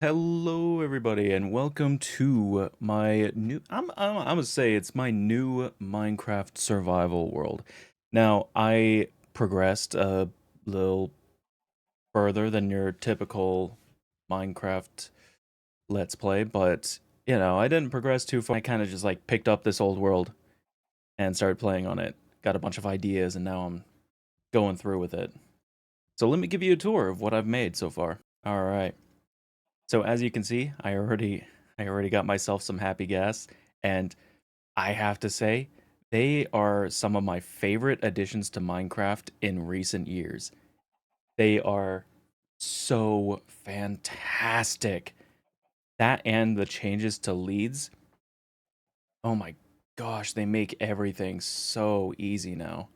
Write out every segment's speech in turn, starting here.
Hello, everybody, and welcome to my new. I'm gonna say it's my new Minecraft survival world. Now, I progressed a little further than your typical Minecraft Let's Play, but I didn't progress too far. I kind of just like picked up this old world and started playing on it. Got a bunch of ideas, and now I'm going through with it. So let me give you a tour of what I've made so far. All right. So as you can see, I already got myself some happy gas, and I have to say they are some of my favorite additions to Minecraft in recent years. They are so fantastic. That and the changes to leads. Oh my gosh, they make everything so easy now.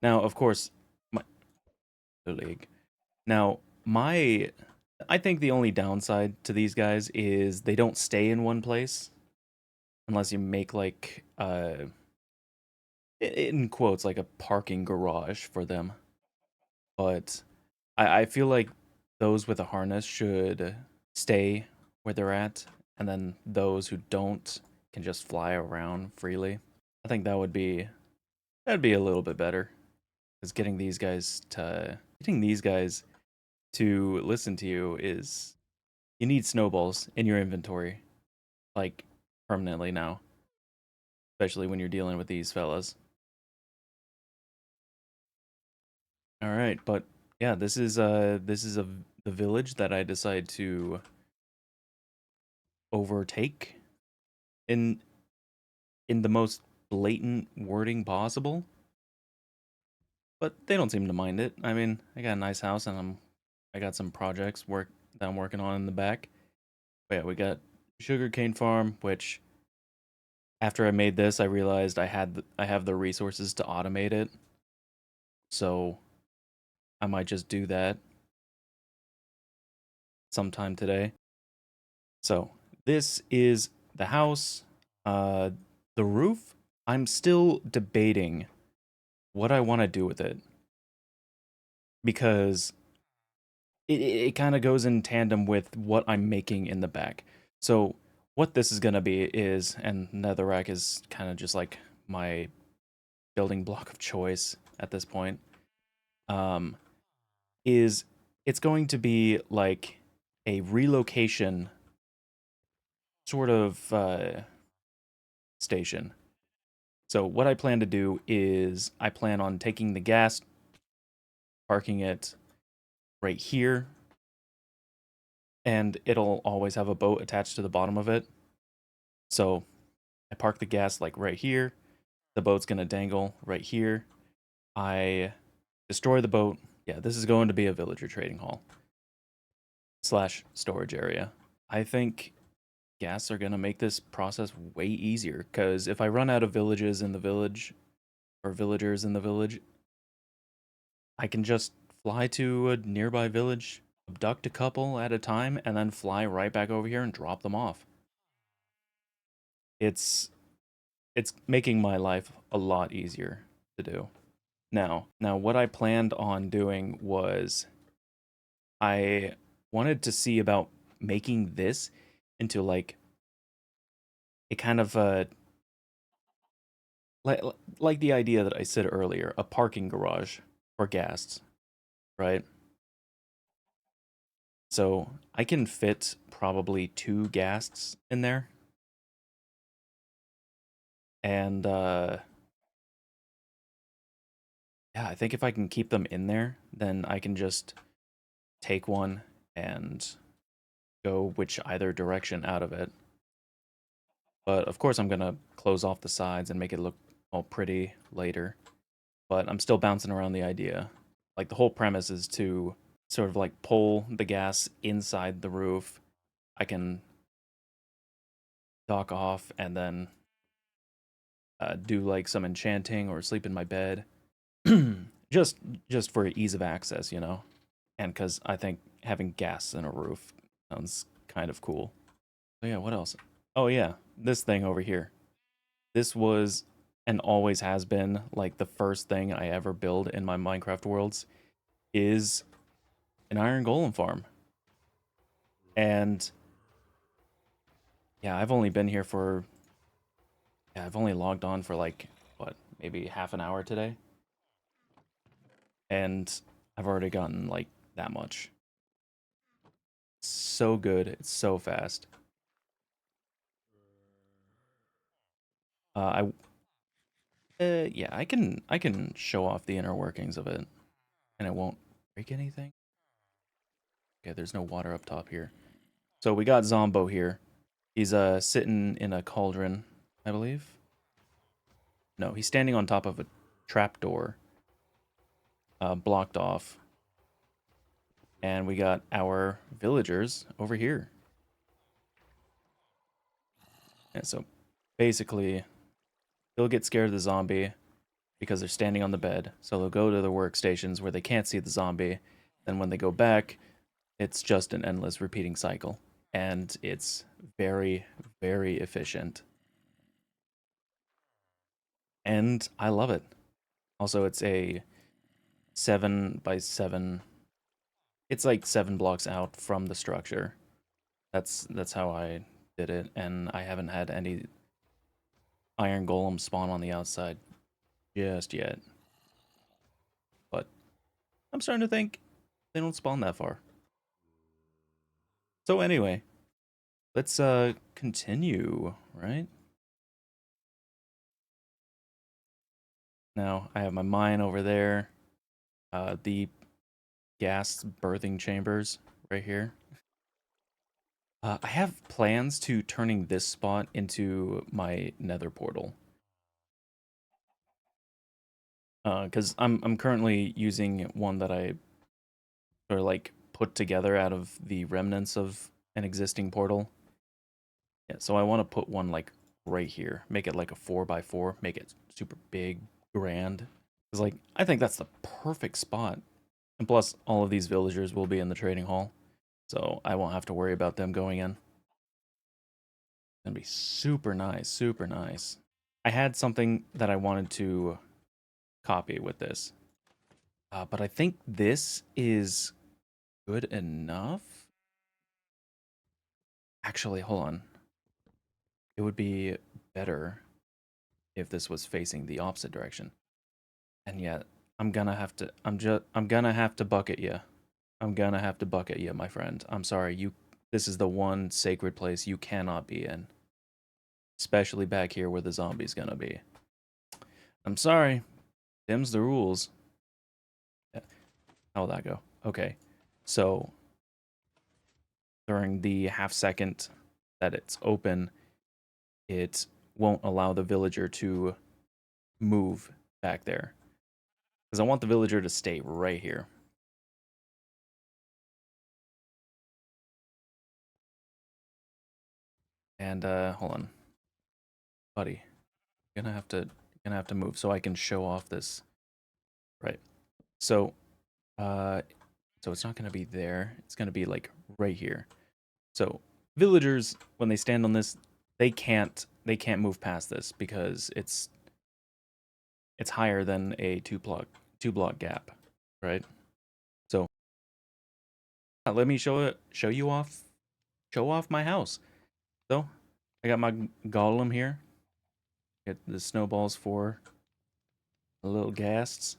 Now, of course, my the league. Now, my I think the only downside to these guys is they don't stay in one place unless you make like in quotes like a parking garage for them. But I feel like those with a harness should stay where they're at, and then those who don't can just fly around freely. I think that'd be a little bit better because getting these guys to listen to you is you need snowballs in your inventory like permanently now, especially when you're dealing with these fellas. All right, but yeah, this is the village that I decide to overtake in the most blatant wording possible, but they don't seem to mind it. I mean, I got a nice house and I got some projects work that I'm working on in the back. But yeah, we got sugarcane farm, which after I made this, I realized I have the resources to automate it, so I might just do that sometime today. So this is the house. Uh, the roof, I'm still debating what I want to do with it because it kind of goes in tandem with what I'm making in the back. So what this is gonna be is, and netherrack is kind of just like my building block of choice at this point. Um, is it's going to be like a relocation sort of station. So what I plan to do is I plan on taking the gas, parking it right here, and it'll always have a boat attached to the bottom of it. So I park the gas like right here. The boat's gonna dangle right here. I destroy the boat. Yeah, this is going to be a villager trading hall slash storage area. I think gas are gonna make this process way easier because if I run out of villages in the village or villagers in the village, I can just fly to a nearby village, abduct a couple at a time, and then fly right back over here and drop them off. It's it's making my life a lot easier to do. Now what I planned on doing was I wanted to see about making this into like a kind of like like the idea that I said earlier, a parking garage for guests, right? So I can fit probably two ghasts in there, and yeah, I think if I can keep them in there, then I can just take one and go which either direction out of it. But of course, I'm gonna close off the sides and make it look all pretty later. But I'm still bouncing around the idea. Like the whole premise is to sort of like pull the gas inside the roof. I can dock off and then do like some enchanting or sleep in my bed, just just for ease of access, and because I think having gas in a roof sounds kind of cool. So yeah, what else? Oh yeah, this thing over here. This was and always has been like the first thing I ever build in my Minecraft worlds is an iron golem farm. And yeah, I've only been here for yeah, I've only logged on for like what, maybe half an hour today, and I've already gotten like that much. So good, it's so fast. I yeah, I can show off the inner workings of it, and it won't break anything. Okay, there's no water up top here. So we got Zombo here. He's sitting in a cauldron, I believe. No, he's standing on top of a trapdoor, blocked off. And we got our villagers over here. And so basically, they'll get scared of the zombie because they're standing on the bed. So they'll go to the workstations where they can't see the zombie. Then when they go back, it's just an endless repeating cycle. And it's very, very efficient. And I love it. Also, it's a 7 by 7. It's like 7 blocks out from the structure. That's how I did it, and I haven't had any iron golem spawn on the outside just yet. But I'm starting to think they don't spawn that far. So anyway, let's continue, right? Now I have my mine over there. The gas birthing chambers right here. I have plans to turning this spot into my nether portal. Because I'm currently using one that I or like put together out of the remnants of an existing portal. Yeah, so I want to put one like right here, make it like a 4 by 4, make it super big, grand. It's like I think that's the perfect spot. And plus, all of these villagers will be in the trading hall, so I won't have to worry about them going in. It's gonna be super nice, super nice. I had something that I wanted to copy with this, but I think this is good enough. Actually, hold on. It would be better if this was facing the opposite direction. And yet, I'm gonna have to bucket you. I'm gonna have to bucket you, my friend. I'm sorry. This is the one sacred place you cannot be in. Especially back here where the zombie's gonna be. I'm sorry. Them's the rules. How'll that go? Okay. So during the half second that it's open, it won't allow the villager to move back there. Because I want the villager to stay right here. And hold on, buddy. Gonna have to move so I can show off this. Right. So uh so it's not gonna be there. It's gonna be like right here. So villagers, when they stand on this, they can't move past this because it's higher than a two block gap, right? So let me show off my house. So I got my golem here. Get the snowballs for the little ghasts,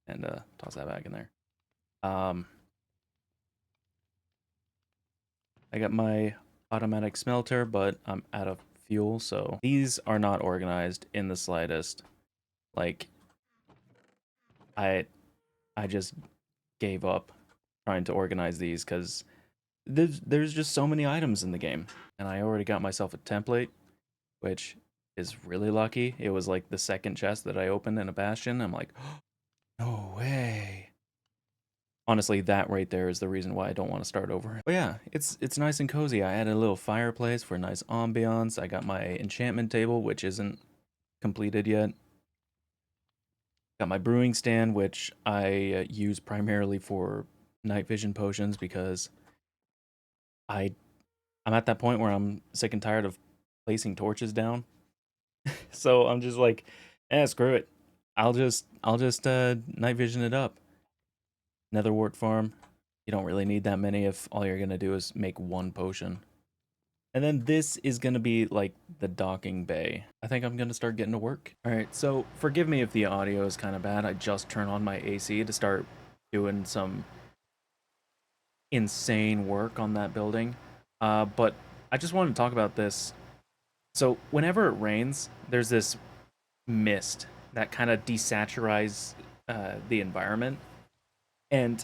and toss that back in there. Um, I got my automatic smelter, but I'm out of fuel, so these are not organized in the slightest. Like I I just gave up trying to organize these because there's just so many items in the game, and I already got myself a template, which is really lucky. It was like the second chest that I opened in a bastion. I'm like, no way. Honestly, that right there is the reason why I don't want to start over. But yeah, it's nice and cozy. I added a little fireplace for a nice ambiance. I got my enchantment table, which isn't completed yet. Got my brewing stand, which I use primarily for night vision potions because I I'm at that point where I'm sick and tired of placing torches down. So I'm just like, screw it. I'll just night vision it up. Netherwart farm. You don't really need that many if all you're gonna do is make one potion. And then this is gonna be like the docking bay. I think I'm gonna start getting to work. All right, so forgive me if the audio is kind of bad. I just turned on my AC to start doing some insane work on that building. But I just wanted to talk about this. So whenever it rains, there's this mist that kind of desaturates the environment. And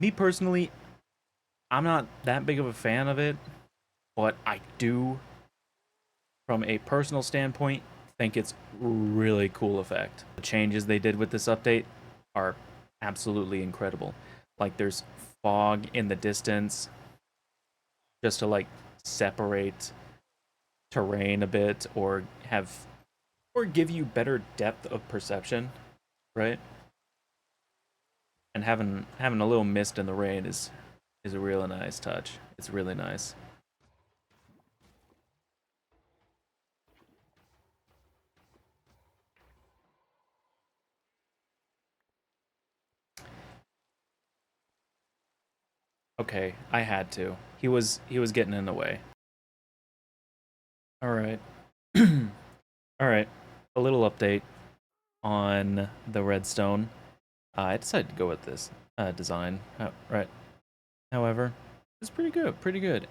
me personally, I'm not that big of a fan of it, but I do, from a personal standpoint, think it's really cool effect. The changes they did with this update are absolutely incredible. Like there's fog in the distance just to like separate terrain a bit or give you better depth of perception, right? And having a little mist in the rain is a really nice touch. It's really nice. Okay, I had to. He was getting in the way. All right. All right. A little update on the redstone. I decided to go with this design. Right. However, it's pretty good. Pretty good.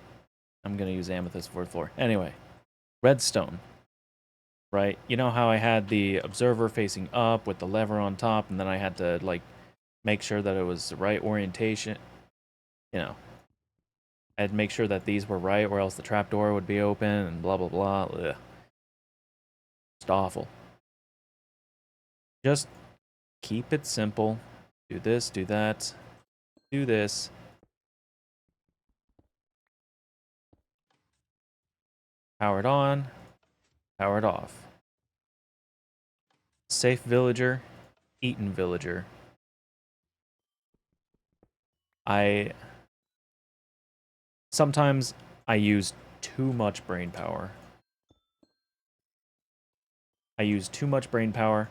I'm gonna use amethyst for floor. Anyway, redstone. Right. You know how I had the observer facing up with the lever on top, and then I had to like make sure that it was the right orientation. You know, I had to make sure that these were right, or else the trapdoor would be open, and blah blah blah. Ugh. Just awful. Just keep it simple. Do this, do that, do this. Power it on, power it off. Safe villager, eaten villager. I sometimes I use too much brain power. I use too much brain power,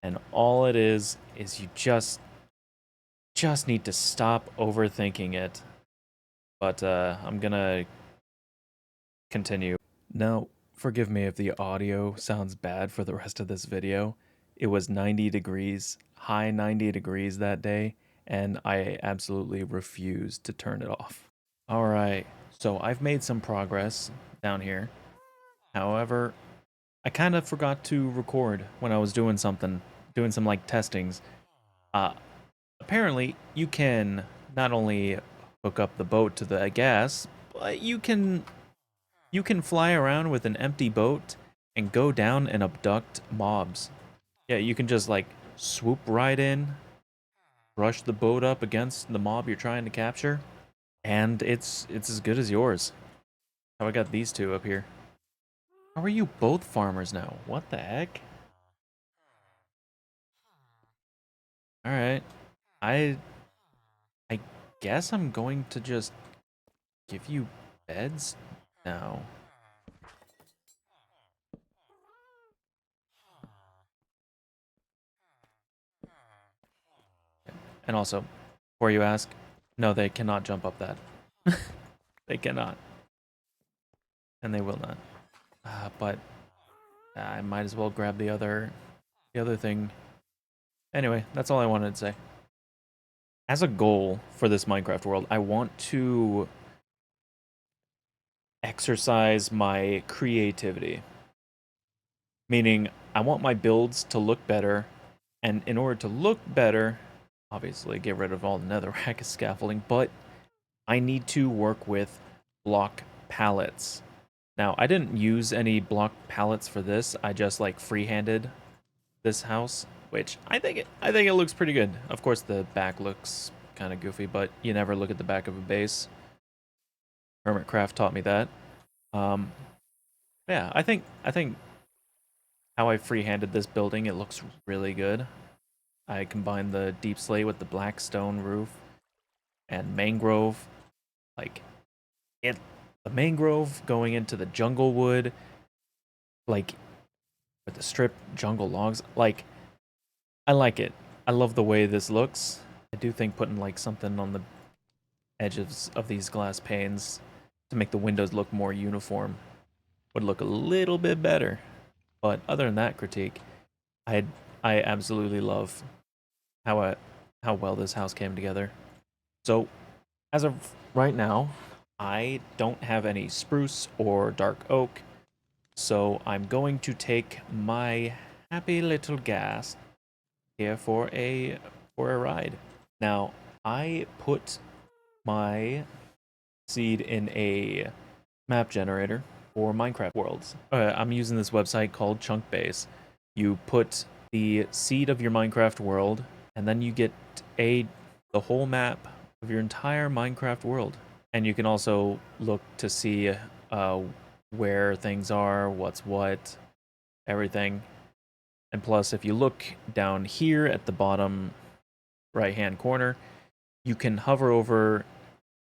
and all it is you just need to stop overthinking it. But I'm gonna continue. Now, forgive me if the audio sounds bad for the rest of this video. It was 90 degrees, high 90 degrees that day, and I absolutely refused to turn it off. All right, so I've made some progress down here. However, I kind of forgot to record when I was doing something, doing some like testings. Uh, Apparently, you can not only hook up the boat to the gas, but you can fly around with an empty boat and go down and abduct mobs. Yeah, you can just like swoop right in, brush the boat up against the mob you're trying to capture, and it's as good as yours. How I got these two up here. How are you both farmers now? What the heck? All right. I I guess I'm going to just give you beds now. And also, before you ask, no, they cannot jump up that. They cannot. And they will not. But I might as well grab the other thing. Anyway, that's all I wanted to say. As a goal for this Minecraft world, I want to exercise my creativity. Meaning, I want my builds to look better, and in order to look better, obviously get rid of all the netherrack scaffolding, but I need to work with block pallets. Now, I didn't use any block pallets for this. I just like freehanded this house, which I think it looks pretty good. Of course, the back looks kind of goofy, but you never look at the back of a base. Hermitcraft taught me that. Um, yeah, I think how I freehanded this building, it looks really good. I combined the deep slate with the black stone roof and mangrove. Like it, the mangrove going into the jungle wood, like with the strip jungle logs. Like I like it. I love the way this looks. I do think putting like something on the edges of these glass panes to make the windows look more uniform would look a little bit better. But other than that critique, I I absolutely love how how well this house came together. So as of right now, I don't have any spruce or dark oak, so I'm going to take my happy little gas here for a ride. Now, I put my seed in a map generator for Minecraft worlds. I'm using this website called Chunkbase. You put the seed of your Minecraft world, and then you get the whole map of your entire Minecraft world. And you can also look to see where things are, what's what, everything. And plus, if you look down here at the bottom right-hand corner, you can hover over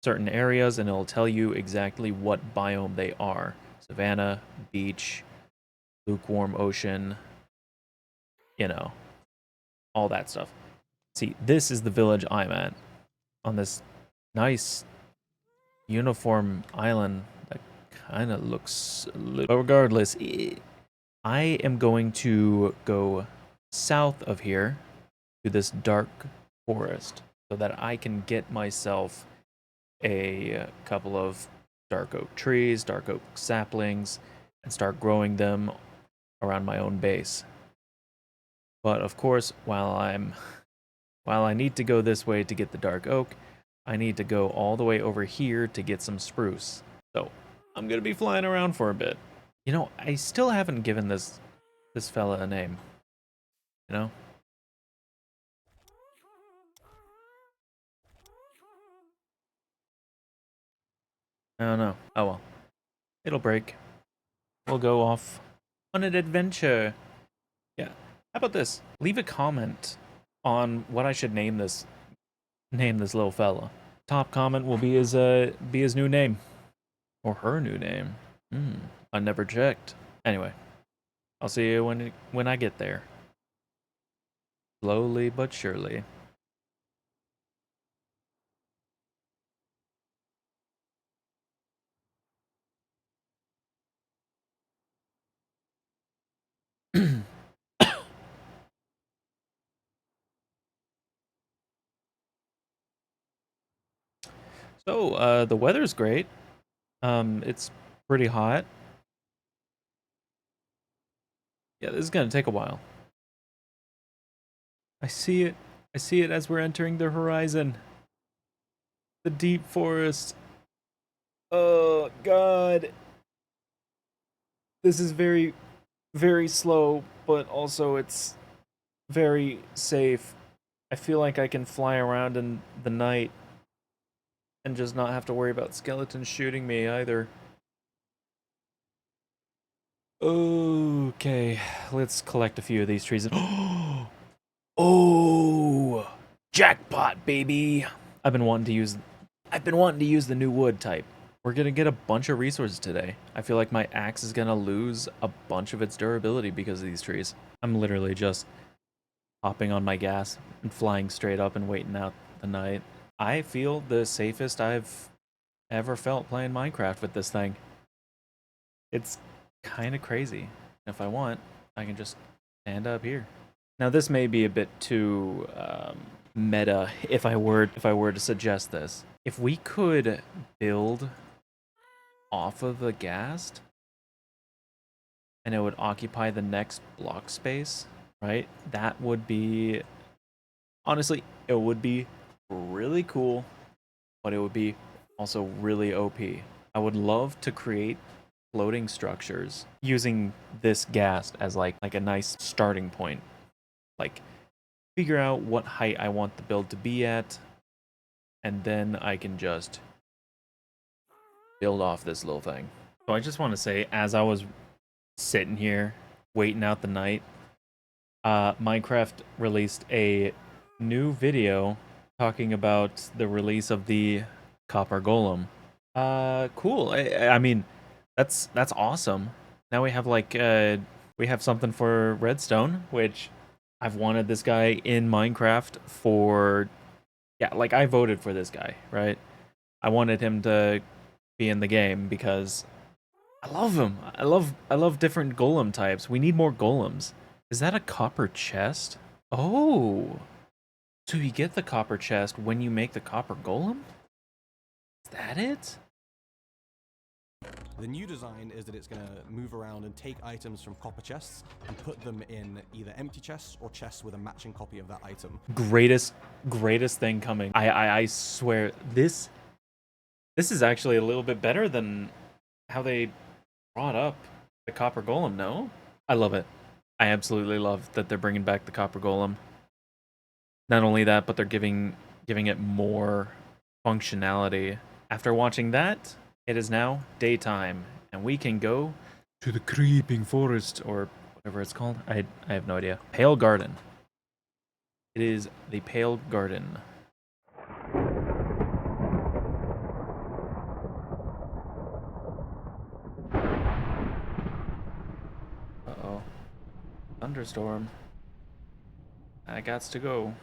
certain areas and it'll tell you exactly what biome they are. Savanna, beach, lukewarm ocean, you know, all that stuff. See, this is the village I'm at on this nice uniform island that kind of looks a little... But regardless, I am going to go south of here to this dark forest so that I can get myself a couple of dark oak trees, dark oak saplings, and start growing them around my own base. But of course, while I need to go this way to get the dark oak, I need to go all the way over here to get some spruce. So I'm gonna be flying around for a bit. You know, I still haven't given this fella a name. You know? I don't know. Oh well. It'll break. We'll go off on an adventure. Yeah. How about this? Leave a comment on what I should name this little fella. Top comment will be his new name. Or her new name. I never checked. Anyway, I'll see you when I get there. Slowly but surely. So, the weather's great. It's pretty hot. Yeah, this is gonna take a while. I see it. I see it as we're entering the horizon. The deep forest. Oh, God. This is very, very slow, but also it's very safe. I feel like I can fly around in the night and just not have to worry about skeletons shooting me either. Okay, let's collect a few of these trees. Oh, jackpot, baby! I've been wanting to use the new wood type. We're gonna get a bunch of resources today. I feel like my axe is gonna lose a bunch of its durability because of these trees. I'm literally just hopping on my gas and flying straight up and waiting out the night. I feel the safest I've ever felt playing Minecraft with this thing. It's kind of crazy. If I want, I can just stand up here. Now this may be a bit too meta if I were to suggest this. If we could build off of the ghast and it would occupy the next block space, right? That would be, honestly, it would be really cool, but it would be also really OP. I would love to create floating structures using this ghast as like a nice starting point. Like, figure out what height I want the build to be at, and then I can just build off this little thing. So I just want to say, as I was sitting here waiting out the night, Minecraft released a new video talking about the release of the copper golem. Cool. I mean, that's awesome. Now we have like we have something for redstone, which I've wanted this guy in Minecraft for Yeah, like I voted for this guy, right? I wanted him to be in the game because I love him. I love different golem types. We need more golems. Is that a copper chest? Oh, so you get the copper chest when you make the copper golem? Is that it? The new design is that it's going to move around and take items from copper chests and put them in either empty chests or chests with a matching copy of that item. Greatest thing coming. I swear this is actually a little bit better than how they brought up the copper golem. No, I love it. I absolutely love that they're bringing back the copper golem. Not only that, but they're giving it more functionality. After watching that, it is now daytime, and we can go to the creeping forest or whatever it's called. I have no idea. Pale Garden. It is the Pale Garden. Uh-oh. Thunderstorm. I gots to go.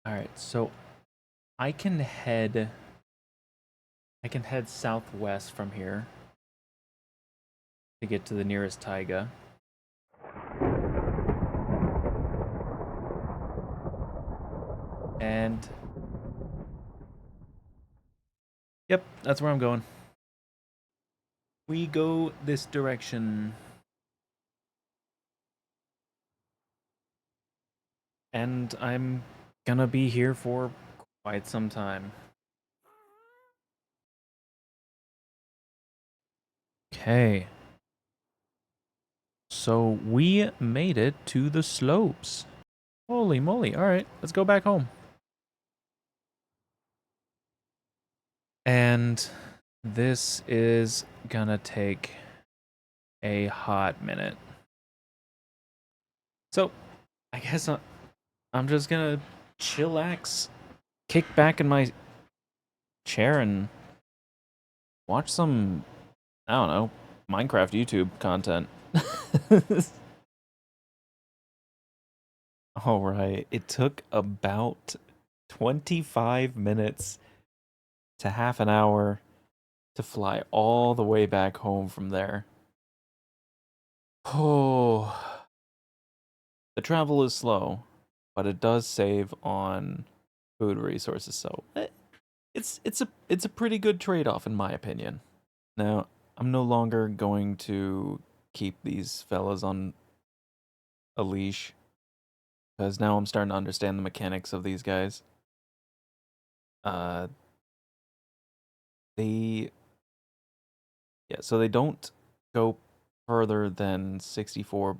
Alright, so I can head southwest from here to get to the nearest taiga. And yep, that's where I'm going. We go this direction. And I'm gonna be here for quite some time. Okay. So we made it to the slopes. Holy moly. Alright, let's go back home. And this is gonna take a hot minute. So, I guess I'm just gonna chillax, kick back in my chair and watch some, I don't know, Minecraft YouTube content. Alright, it took about 25 minutes to half an hour to fly all the way back home from there. Oh, the travel is slow, but it does save on food resources, so it's a pretty good trade-off in my opinion. Now, I'm no longer going to keep these fellas on a leash because now I'm starting to understand the mechanics of these guys. Uh, they Yeah, so they don't go further than 64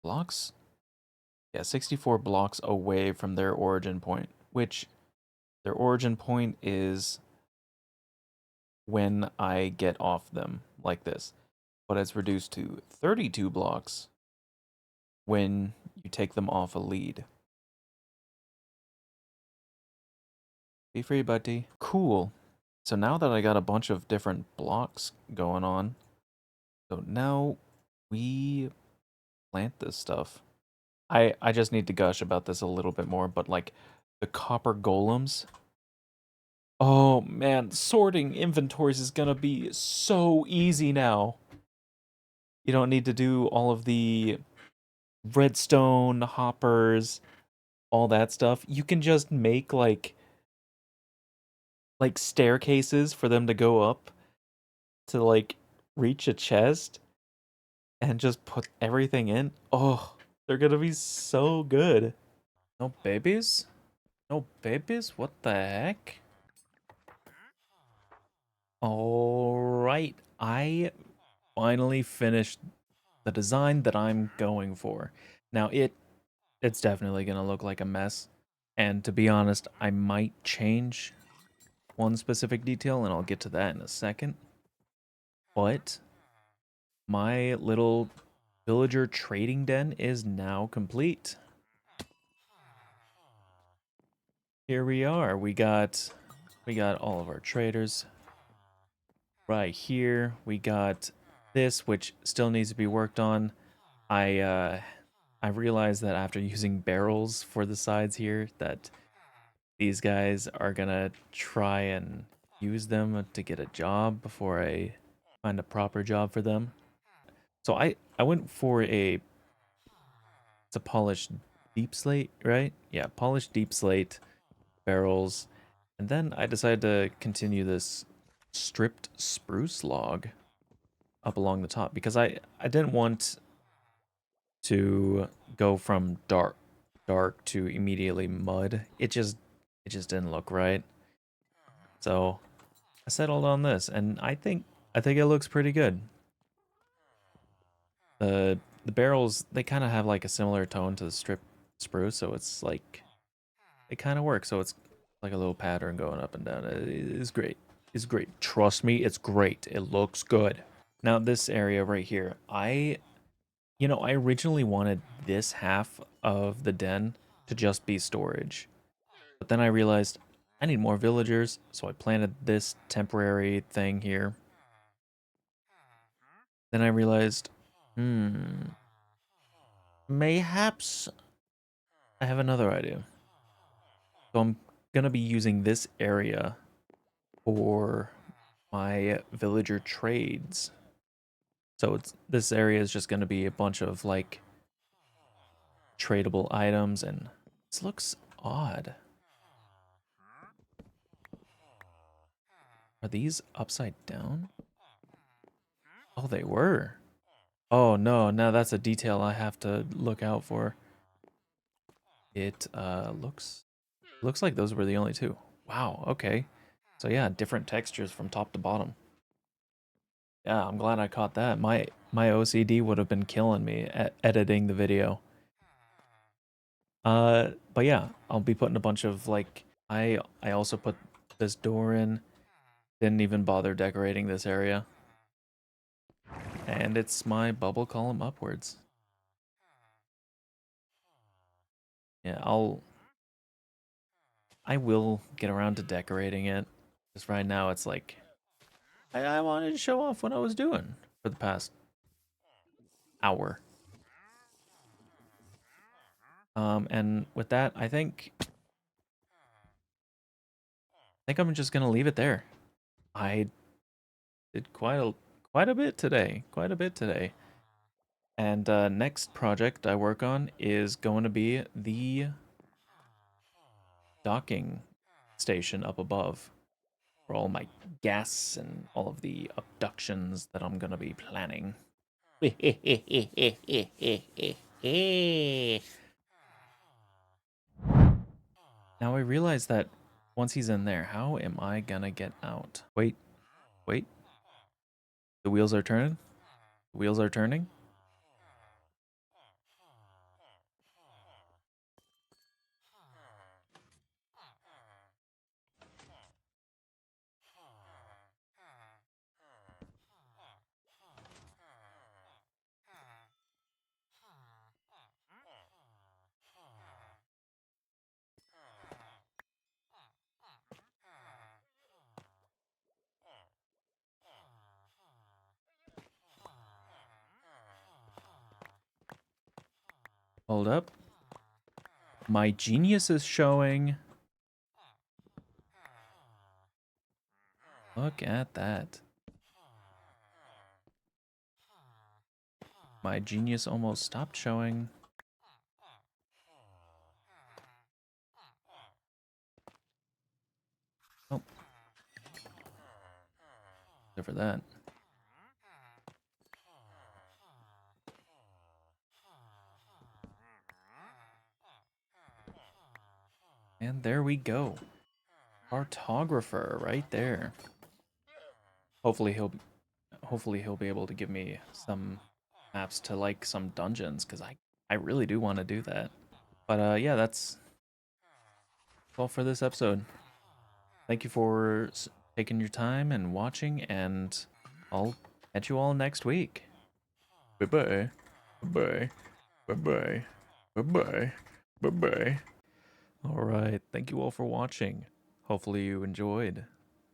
blocks. Yeah, 64 blocks away from their origin point, which their origin point is when I get off them like this. But it's reduced to 32 blocks when you take them off a lead. Be free, buddy. Cool. So now that I got a bunch of different blocks going on, so now we plant this stuff. I just need to gush about this a little bit more, but like the copper golems. Oh man, sorting inventories is gonna be so easy now. You don't need to do all of the redstone hoppers, all that stuff. You can just make like staircases for them to go up to like reach a chest and just put everything in. Oh, they're gonna be so good. No babies? No babies? What the heck? Alright, I finally finished the design that I'm going for. Now it's definitely gonna look like a mess. And to be honest, I might change one specific detail, and I'll get to that in a second. But my little villager trading den is now complete. Here we are. We got all of our traders right here. We got this, which still needs to be worked on. I I realized that after using barrels for the sides here, that these guys are gonna try and use them to get a job before I find a proper job for them. So I went for it's a polished deep slate, right? Yeah, polished deep slate barrels. And then I decided to continue this stripped spruce log up along the top because I didn't want to go from dark to immediately mud. It just didn't look right. So I settled on this, and I think it looks pretty good. The barrels, they kind of have like a similar tone to the strip spruce, so it's like it kind of works. So it's like a little pattern going up and down. It is great. It's great. Trust me, it's great. It looks good. Now this area right here, I originally wanted this half of the den to just be storage. But then I realized I need more villagers, so I planted this temporary thing here. Then I realized, mayhaps I have another idea. So I'm gonna be using this area for my villager trades. So this area is just gonna be a bunch of like tradable items, and this looks odd. Are these upside down? Oh, they were. Oh no, now that's a detail I have to look out for. It looks like those were the only two. Wow, okay. So yeah, different textures from top to bottom. Yeah, I'm glad I caught that. My OCD would have been killing me at editing the video. But yeah, I'll be putting a bunch of like I also put this door in. Didn't even bother decorating this area. And it's my bubble column upwards. Yeah, I will get around to decorating it. Just right now it's like I wanted to show off what I was doing for the past hour. And with that, I think I'm just gonna leave it there. I did quite a bit today, quite a bit today. And next project I work on is going to be the docking station up above for all my gas and all of the abductions that I'm gonna be planning. Now I realize that once he's in there, how am I gonna get out? Wait, wait. The wheels are turning. The wheels are turning. Hold up. My genius is showing. Look at that. My genius almost stopped showing. Oh, except for that. And there we go. Cartographer right there. Hopefully he'll be able to give me some maps to like some dungeons cuz I really do want to do that. But yeah, that's all for this episode. Thank you for taking your time and watching, and I'll catch you all next week. Bye bye. Bye bye. Bye bye. Bye bye. Bye bye. All right. Thank you all for watching. Hopefully you enjoyed.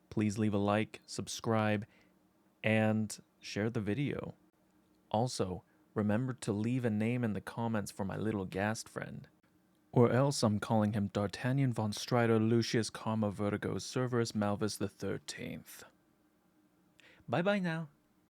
Please leave a like, subscribe, and share the video. Also, Remember to leave a name in the comments for my little ghast friend. Or else I'm calling him D'Artagnan von Strider Lucius Karma Vertigo Cerberus Malvis the 13th. Bye bye now.